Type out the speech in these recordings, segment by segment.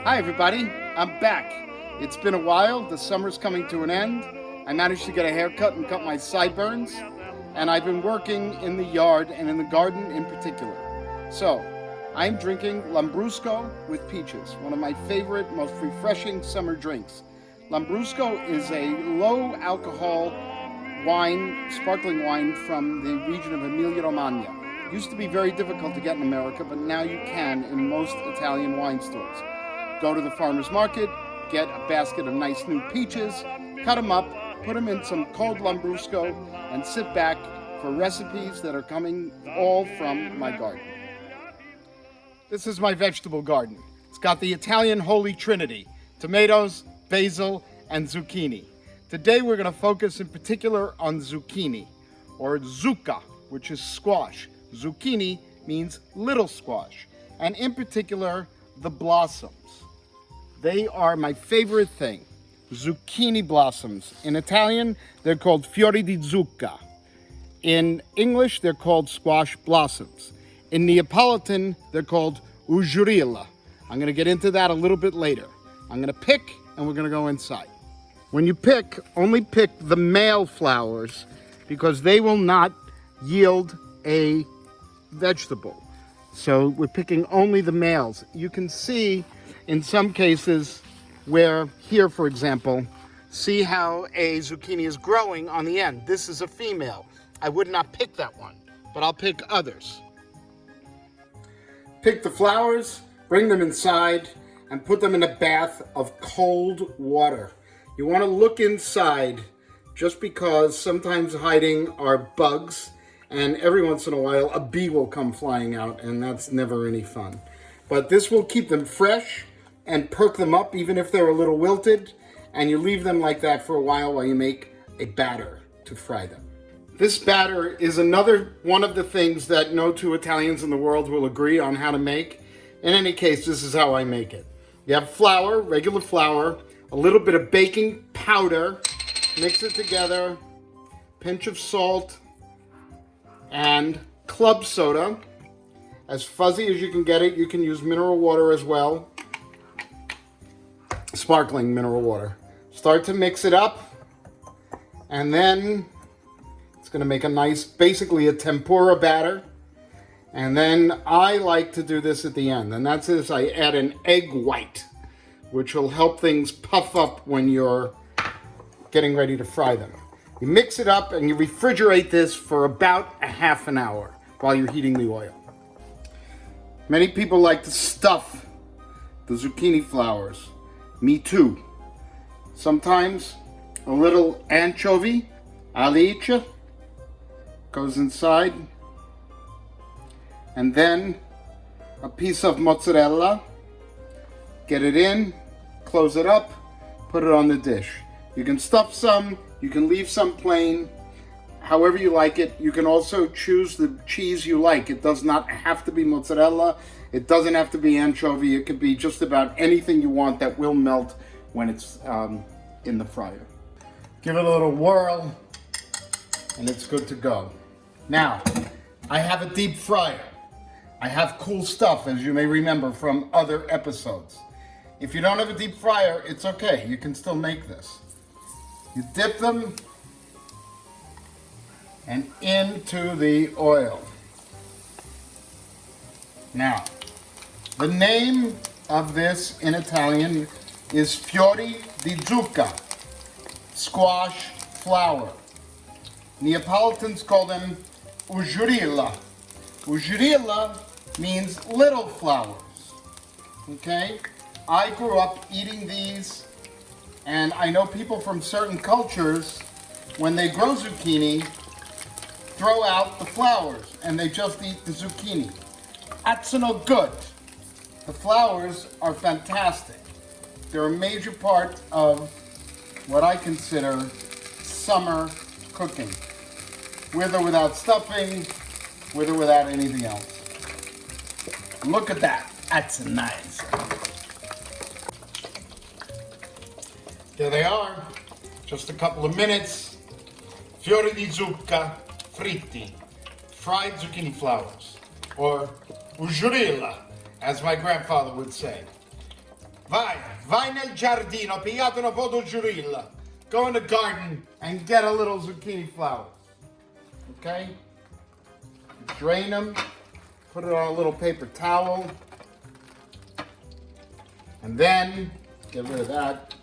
Hi everybody, I'm back. It's been a while, the summer's coming to an end. I managed to get a haircut and cut my sideburns, and I've been working in the yard and in the garden in particular. So, I'm drinking Lambrusco with peaches, one of my favorite, most refreshing summer drinks. Lambrusco is a low alcohol wine, sparkling wine from the region of Emilia-Romagna. It used to be very difficult to get in America, but now you can in most Italian wine stores. Go to the farmer's market, get a basket of nice new peaches, cut them up, put them in some cold Lambrusco, and sit back for recipes that are coming all from my garden. This is my vegetable garden. It's got the Italian Holy Trinity, tomatoes, basil, and zucchini. Today we're going to focus in particular on zucchini, or zucca, which is squash. Zucchini means little squash, and in particular, the blossoms. They are my favorite thing, zucchini blossoms. In Italian, they're called fiori di zucca. In English, they're called squash blossoms. In Neapolitan, they're called ugurilla. I'm gonna get into that a little bit later. I'm gonna pick and we're gonna go inside. When you pick, only pick the male flowers because they will not yield a vegetable. So we're picking only the males. You can see in some cases where here, for example, see how a zucchini is growing on the end. This is a female. I would not pick that one, but I'll pick others. Pick the flowers, bring them inside, and put them in a bath of cold water. You want to look inside just because sometimes hiding are bugs, and every once in a while a bee will come flying out, and that's never any fun. But this will keep them fresh and perk them up even if they're a little wilted, and you leave them like that for a while you make a batter to fry them. This batter is another one of the things that no two Italians in the world will agree on how to make. In any case, this is how I make it. You have flour, regular flour, a little bit of baking powder, mix it together, pinch of salt, and club soda. As fuzzy as you can get it. You can use mineral water as well. Sparkling mineral water. Start to mix it up, and then it's going to make a nice, basically a tempura batter. And then I like to do this at the end, and that's as I add an egg white, which will help things puff up when you're getting ready to fry them. You mix it up and you refrigerate this for about a half an hour while you're heating the oil. Many people like to stuff the zucchini flowers. Me too. Sometimes a little anchovy, alice, goes inside. And then a piece of mozzarella. Get it in, close it up, put it on the dish. You can stuff some, you can leave some plain, however you like it. You can also choose the cheese you like. It does not have to be mozzarella. It doesn't have to be anchovy. It could be just about anything you want that will melt when it's in the fryer. Give it a little whirl, and it's good to go. Now, I have a deep fryer. I have cool stuff, as you may remember from other episodes. If you don't have a deep fryer, it's okay. You can still make this. You dip them and into the oil. Now, the name of this in Italian is fiori di zucca, squash flower. Neapolitans call them ugurilla. Ugurilla means little flowers, okay? I grew up eating these, and I know people from certain cultures, when they grow zucchini, throw out the flowers and they just eat the zucchini. That's no good. The flowers are fantastic. They're a major part of what I consider summer cooking, with or without stuffing, with or without anything else. Look at that. That's nice. There they are. Just a couple of minutes. Fiori di zucca fritti. Fried zucchini flowers. Or ugurilla, as my grandfather would say. Vai nel giardino, pigliate un po' di giurilla. Go in the garden and get a little zucchini flowers. Okay? Drain them, put it on a little paper towel, and then get rid of that.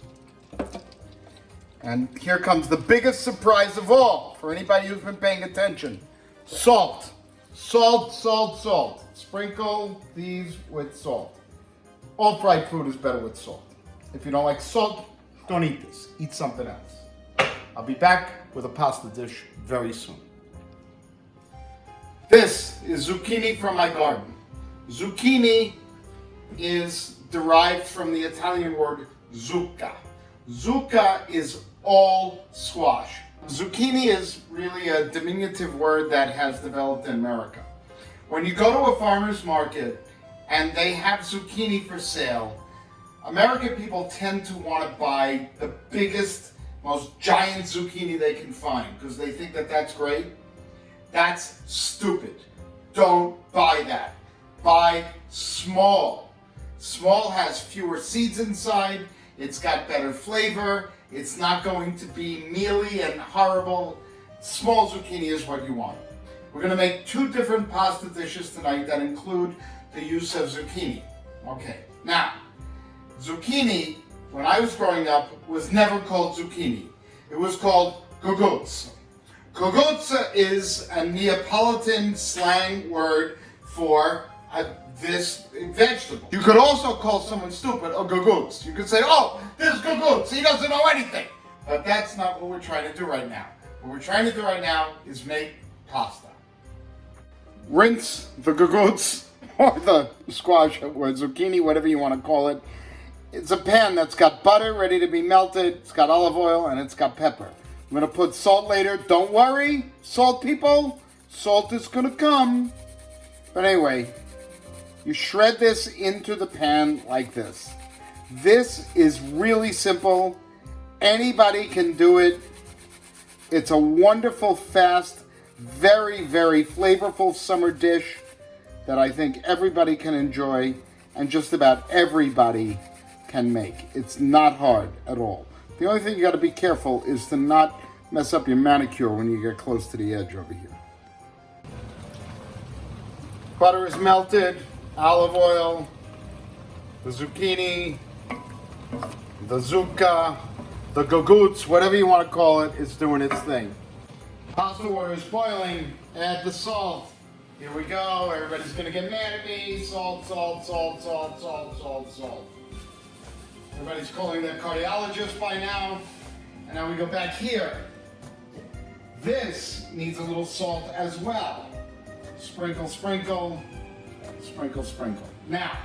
And here comes the biggest surprise of all for anybody who's been paying attention. Salt. Salt, salt, salt. Sprinkle these with salt. All fried food is better with salt. If you don't like salt, don't eat this. Eat something else. I'll be back with a pasta dish very soon. This is zucchini from my garden. Zucchini is derived from the Italian word zucca. Zucca is all squash. Zucchini is really a diminutive word that has developed in America. When you go to a farmer's market and they have zucchini for sale, American people tend to want to buy the biggest, most giant zucchini they can find because they think that that's great. That's stupid. Don't buy that. Buy small. Small has fewer seeds inside. It's got better flavor. It's not going to be mealy and horrible. Small zucchini is what you want. We're going to make two different pasta dishes tonight that include the use of zucchini. Okay, now, zucchini, when I was growing up, was never called zucchini. It was called guguzza. Guguzza is a Neapolitan slang word for this vegetable. You could also call someone stupid a guguz. You could say, oh, this guguz, he doesn't know anything. But that's not what we're trying to do right now. What we're trying to do right now is make pasta. Rinse the guguz, or the squash, or zucchini, whatever you want to call it. It's a pan that's got butter ready to be melted, it's got olive oil, and it's got pepper. I'm going to put salt later. Don't worry, salt people. Salt is going to come. But anyway, you shred this into the pan like this. This is really simple. Anybody can do it. It's a wonderful, fast, very, very flavorful summer dish that I think everybody can enjoy and just about everybody can make. It's not hard at all. The only thing you got to be careful is to not mess up your manicure when you get close to the edge over here. Butter is melted, olive oil, the zucchini, the zucca, the guguz, whatever you want to call it, is doing its thing. Pasta water is boiling. Add the salt. Here we go. Everybody's going to get mad at me. Salt, salt, salt, salt, salt, salt, salt. Everybody's calling their cardiologist by now. And now we go back here. This needs a little salt as well. Sprinkle, sprinkle, sprinkle, sprinkle. Now,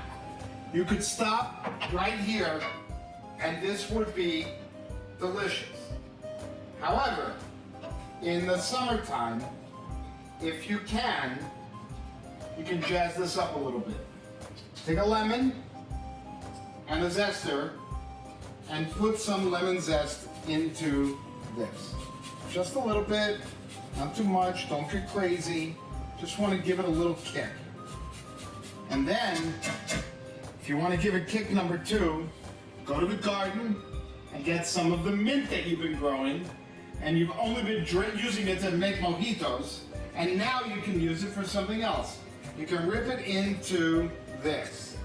you could stop right here and this would be delicious. However, in the summertime, if you can jazz this up a little bit. Take a lemon and a zester and put some lemon zest into this. Just a little bit, not too much, don't get crazy. Just want to give it a little kick. And then, if you want to give it kick number 2, go to the garden and get some of the mint that you've been growing, and you've only been using it to make mojitos, and now you can use it for something else. You can rip it into this,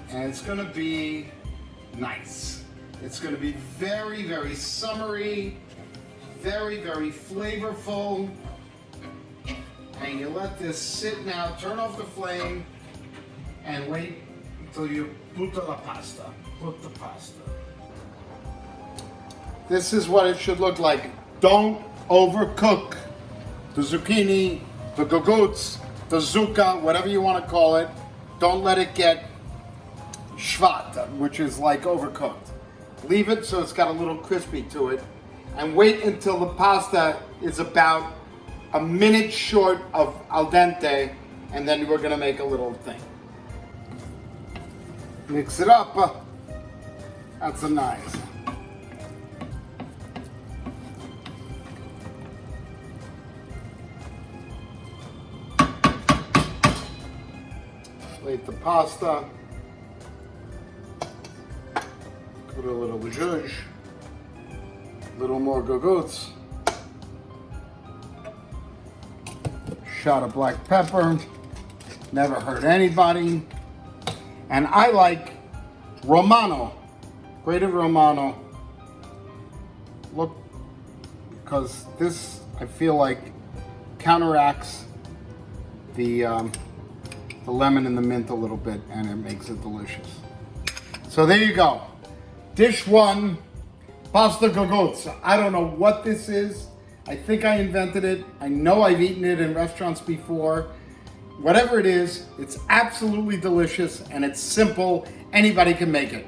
and it's going to be nice. It's going to be very, very summery, very, very flavorful. And you let this sit now, turn off the flame, and wait until you put the pasta. Put the pasta. This is what it should look like. Don't overcook the zucchini, the guguz, the zucca, whatever you want to call it. Don't let it get schwat, which is like overcooked. Leave it so it's got a little crispy to it, and wait until the pasta is about a minute short of al dente, and then we're gonna make a little thing. Mix it up. That's a nice. Plate the pasta. Put a little zhuzh, a little more gogots, shot of black pepper, never hurt anybody. And I like Romano, grated Romano. Look, because this, I feel like, counteracts the lemon and the mint a little bit, and it makes it delicious. So there you go. Dish one, pasta gogozza. I don't know what this is. I think I invented it. I know I've eaten it in restaurants before. Whatever it is, it's absolutely delicious and it's simple. Anybody can make it.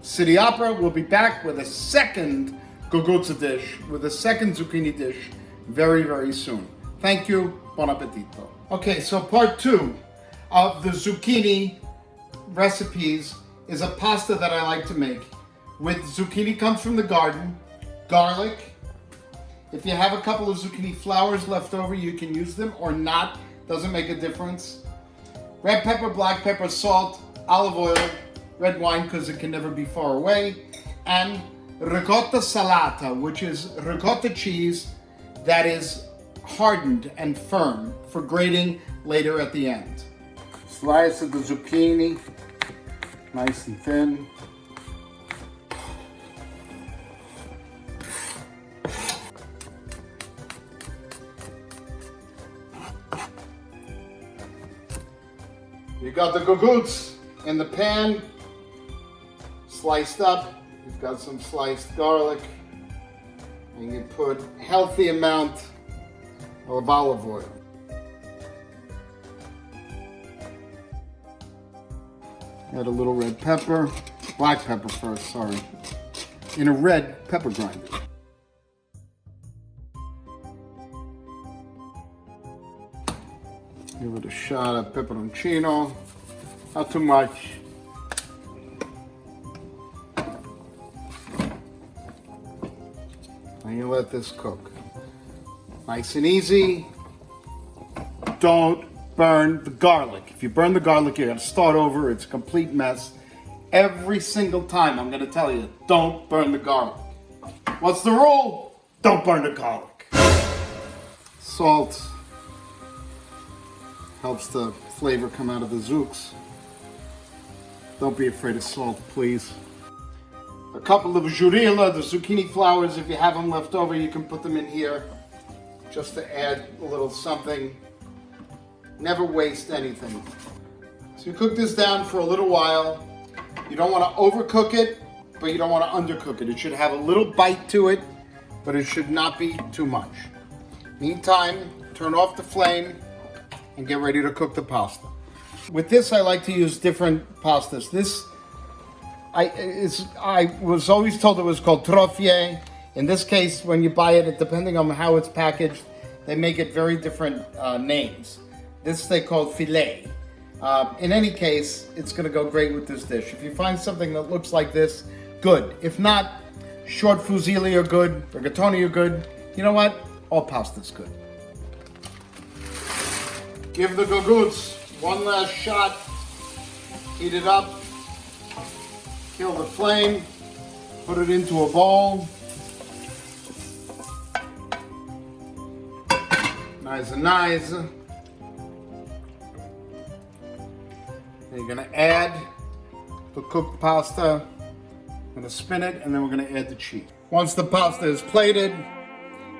City Opera will be back with a second gogozza dish, with a second zucchini dish very, very soon. Thank you. Buon appetito. Okay, so part two of the zucchini recipes is a pasta that I like to make. With zucchini comes from the garden, garlic. If you have a couple of zucchini flowers left over, you can use them or not. Doesn't make a difference. Red pepper, black pepper, salt, olive oil, red wine because it can never be far away, and ricotta salata, which is ricotta cheese that is hardened and firm for grating later at the end. Slice of the zucchini, nice and thin. You got the gogutz in the pan, sliced up. You've got some sliced garlic, and you put a healthy amount of olive oil. Add a little red pepper, black pepper first, sorry, in a red pepper grinder. Give it a shot of peperoncino, not too much. And you let this cook. Nice and easy. Don't burn the garlic. If you burn the garlic, you gotta start over. It's a complete mess. Every single time I'm gonna tell you, don't burn the garlic. What's the rule? Don't burn the garlic. Salt helps the flavor come out of the zooks. Don't be afraid of salt, please. A couple of jurilla, the zucchini flowers, if you have them left over, you can put them in here just to add a little something. Never waste anything. So you cook this down for a little while. You don't want to overcook it, but you don't want to undercook it. It should have a little bite to it, but it should not be too much. Meantime, turn off the flame and get ready to cook the pasta. With this, I like to use different pastas. This, I was always told it was called trofie. In this case, when you buy it, depending on how it's packaged, they make it very different names. This they call filet. In any case, it's gonna go great with this dish. If you find something that looks like this, good. If not, short fusilli are good, rigatoni are good. You know what? All pasta's good. Give the gogutz one last shot, heat it up, kill the flame, put it into a bowl. Nice and nice. And you're gonna add the cooked pasta. I'm gonna spin it and then we're gonna add the cheese. Once the pasta is plated,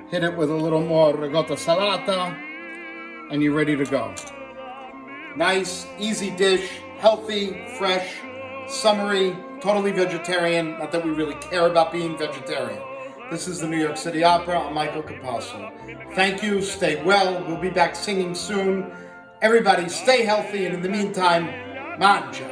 hit it with a little more ricotta salata, and you're ready to go. Nice, easy dish, healthy, fresh, summery, totally vegetarian. Not that we really care about being vegetarian. This is the New York City Opera. I'm Michael Capasso. Thank you, stay well. We'll be back singing soon. Everybody stay healthy, and in the meantime, mangia.